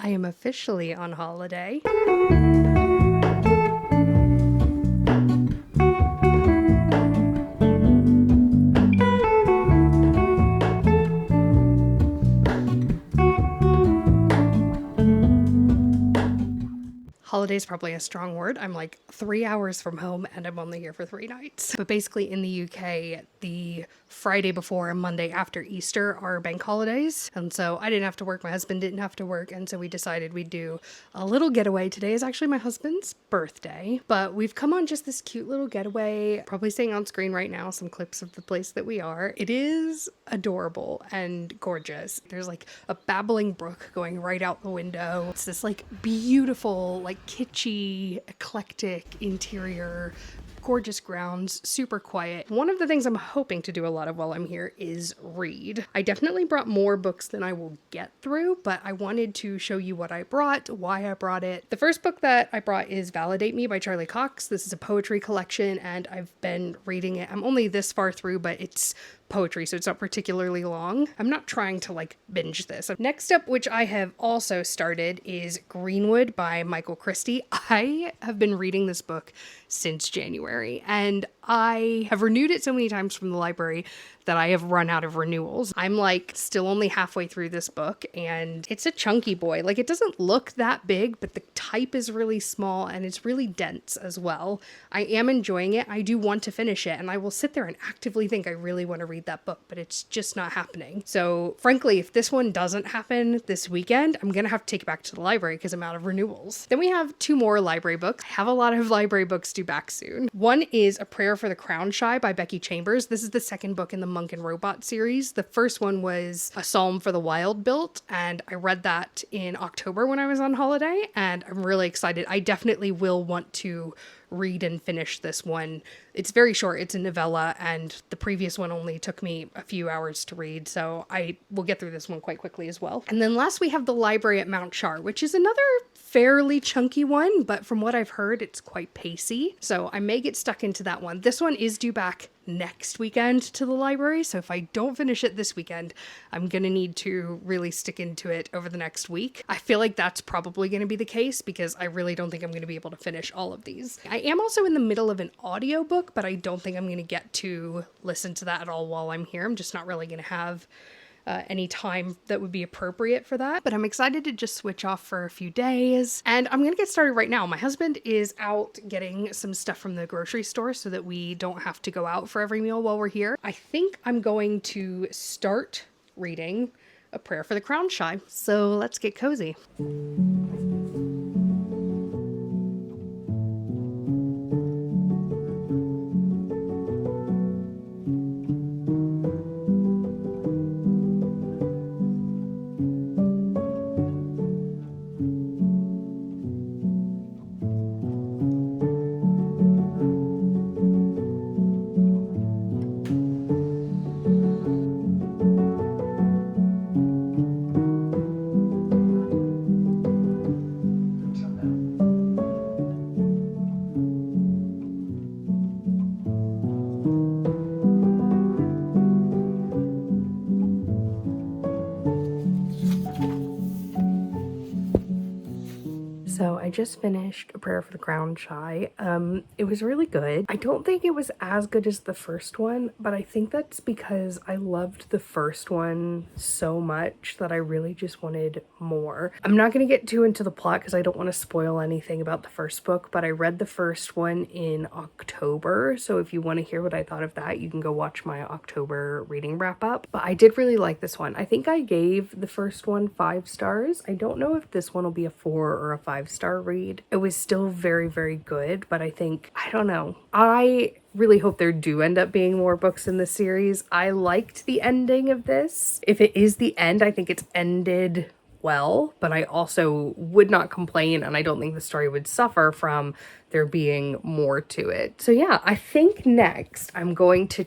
I am officially on holiday. Holiday's probably a strong word. I'm like 3 hours from home and I'm only here for 3 nights. But basically in the UK, the Friday before and Monday after Easter are bank holidays. And so I didn't have to work, my husband didn't have to work, and so we decided we'd do a little getaway. Today is actually my husband's birthday, but we've come on just this cute little getaway, probably staying on screen right now, some clips of the place that we are. It is adorable and gorgeous. There's like a babbling brook going right out the window. It's this like beautiful, like kitschy, eclectic interior, gorgeous grounds, super quiet. One of the things I'm hoping to do a lot of while I'm here is read. I definitely brought more books than I will get through, but I wanted to show you what I brought, why I brought it. The first book that I brought is Validate Me by Charly Cox. This is a poetry collection and I've been reading it. I'm only this far through, but it's poetry, so it's not particularly long. I'm not trying to like binge this. Next up, which I have also started, is Greenwood by Michael Christie. I have been reading this book since January and I have renewed it so many times from the library that I have run out of renewals. I'm like still only halfway through this book and it's a chunky boy. Like it doesn't look that big, but the type is really small and it's really dense as well. I am enjoying it. I do want to finish it and I will sit there and actively think I really want to read that book, but it's just not happening. So frankly, if this one doesn't happen this weekend, I'm gonna have to take it back to the library because I'm out of renewals. Then we have 2 more library books. I have a lot of library books due back soon. One is A Prayer for the Crown Shy by Becky Chambers. This is the second book in the Monk and Robot series. The first one was A Psalm for the Wild Built, and I read that in October when I was on holiday, and I'm really excited. I definitely will want to read and finish this one. It's very short. It's a novella, and the previous one only took me a few hours to read, so I will get through this one quite quickly as well. And then last we have The Library at Mount Char, which is another fairly chunky one, but from what I've heard, it's quite pacey, so I may get stuck into that one. This one is due back next weekend to the library, so if I don't finish it this weekend, I'm gonna need to really stick into it over the next week. I feel like that's probably gonna be the case because I really don't think I'm gonna be able to finish all of these. I am also in the middle of an audiobook, but I don't think I'm gonna get to listen to that at all while I'm here. I'm just not really gonna have any time that would be appropriate for that, but I'm excited to just switch off for a few days and I'm gonna get started right now. My husband is out getting some stuff from the grocery store so that we don't have to go out for every meal while we're here. I think I'm going to start reading A Prayer for the Crown Shy, so let's get cozy. So I just finished A Prayer for the Crown Shy. It was really good. I don't think it was as good as the first one, but I think that's because I loved the first one so much that I really just wanted more. I'm not going to get too into the plot because I don't want to spoil anything about the first book, but I read the first one in October, so if you want to hear what I thought of that, you can go watch my October reading wrap up. But I did really like this one. I think I gave the first one 5 stars. I don't know if this one will be a 4 or a 5-star read. It was still very, very good, but I think, I don't know. I really hope there do end up being more books in this series. I liked the ending of this. If it is the end, I think it's ended well, but I also would not complain, and I don't think the story would suffer from there being more to it. So yeah, I think next I'm going to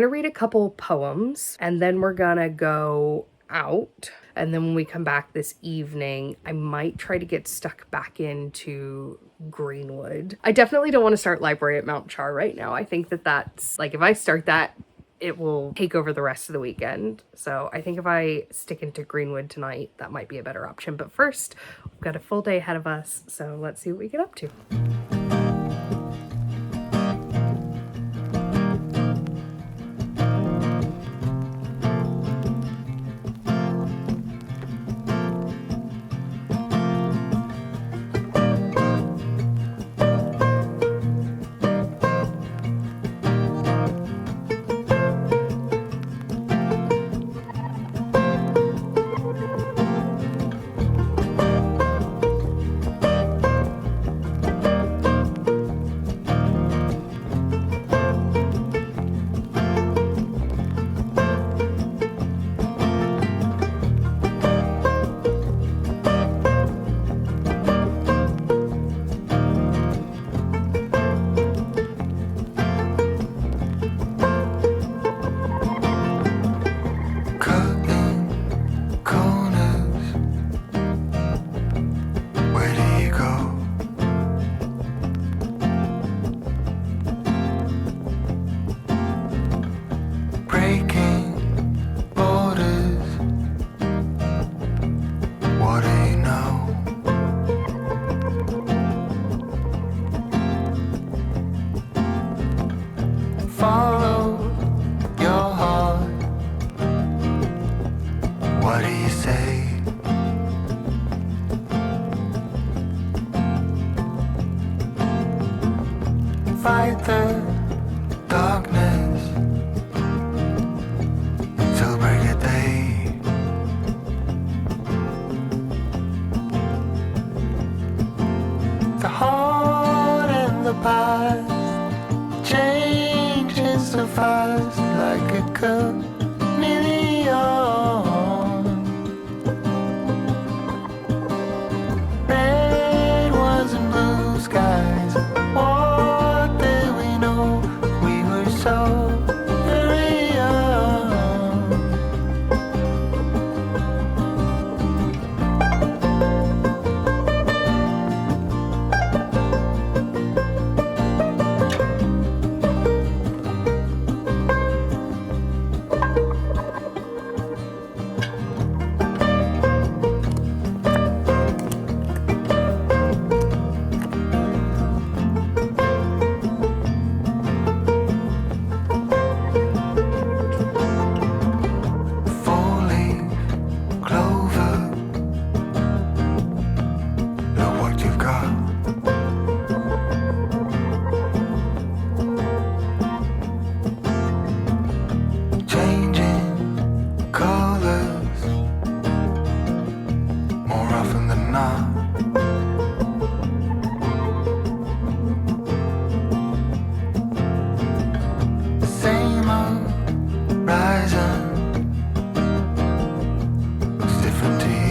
read a couple poems, and then we're gonna go out. And then when we come back this evening, I might try to get stuck back into Greenwood. I definitely don't want to start Library at Mount Char right now. I think that that's, like, if I start that, it will take over the rest of the weekend. So I think if I stick into Greenwood tonight, that might be a better option. But first, we've got a full day ahead of us, so let's see what we get up to. Fight the darkness until break of day. The heart and the past changes so fast, like a chameleon. Red ones and blue skies. What did we know? We were so very young. Falling clover, look what you've got. Changing colors more often than not. Same old horizon looks different to you.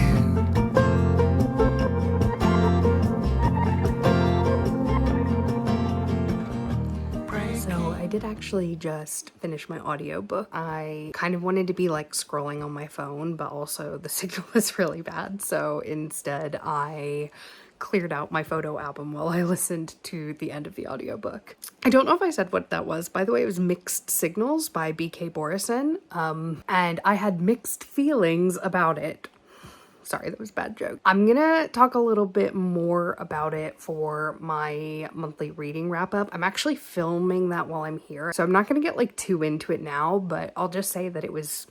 So I did actually just finish my audiobook. I kind of wanted to be like scrolling on my phone, but also the signal was really bad. So instead I cleared out my photo album while I listened to the end of the audiobook. I don't know if I said what that was. By the way, it was Mixed Signals by BK Borison. And I had mixed feelings about it. Sorry, that was a bad joke. I'm gonna talk a little bit more about it for my monthly reading wrap up. I'm actually filming that while I'm here, so I'm not gonna get like too into it now, but I'll just say that it was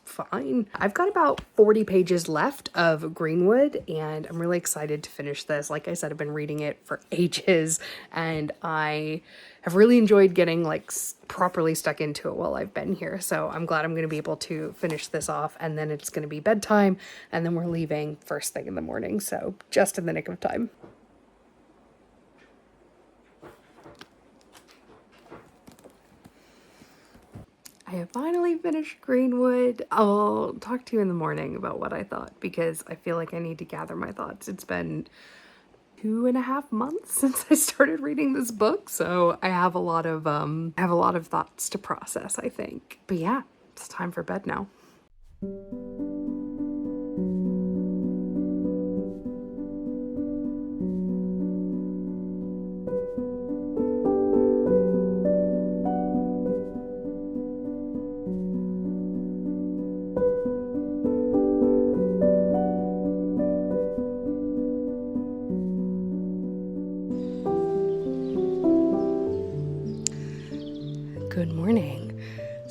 fine. I've got about 40 pages left of Greenwood, and I'm really excited to finish this. Like I said, I've been reading it for ages, and I have really enjoyed getting like properly stuck into it while I've been here. So I'm glad I'm going to be able to finish this off, and then it's going to be bedtime, and then we're leaving first thing in the morning. So just in the nick of time. I have finally finished Greenwood. I'll talk to you in the morning about what I thought, because I feel like I need to gather my thoughts. It's been 2.5 months since I started reading this book, so I have a lot of thoughts to process, I think. But yeah, it's time for bed now.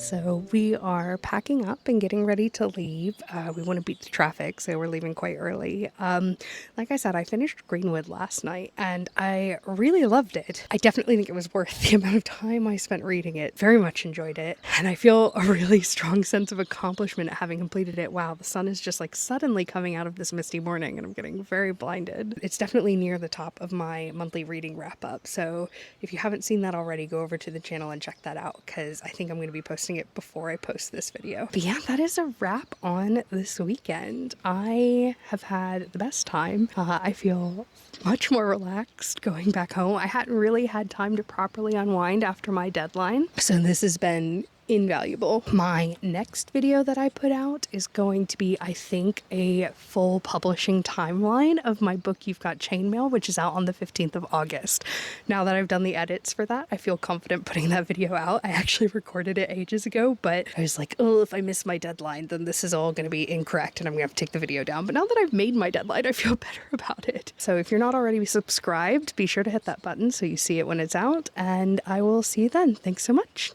So we are packing up and getting ready to leave. We want to beat the traffic, so we're leaving quite early. Like I said, I finished Greenwood last night and I really loved it. I definitely think it was worth the amount of time I spent reading it. Very much enjoyed it. And I feel a really strong sense of accomplishment at having completed it. Wow, the sun is just like suddenly coming out of this misty morning and I'm getting very blinded. It's definitely near the top of my monthly reading wrap up. So if you haven't seen that already, go over to the channel and check that out because I think I'm going to be posting it before I post this video. But yeah, that is a wrap on this weekend. I have had the best time. I feel much more relaxed going back home. I hadn't really had time to properly unwind after my deadline, so this has been invaluable. My next video that I put out is going to be, I think, a full publishing timeline of my book You've Got Chainmail, which is out on the 15th of August. Now that I've done the edits for that, I feel confident putting that video out. I actually recorded it ages ago, but I was like, oh, if I miss my deadline, then this is all going to be incorrect and I'm going to have to take the video down. But now that I've made my deadline, I feel better about it. So if you're not already subscribed, be sure to hit that button so you see it when it's out, and I will see you then. Thanks so much.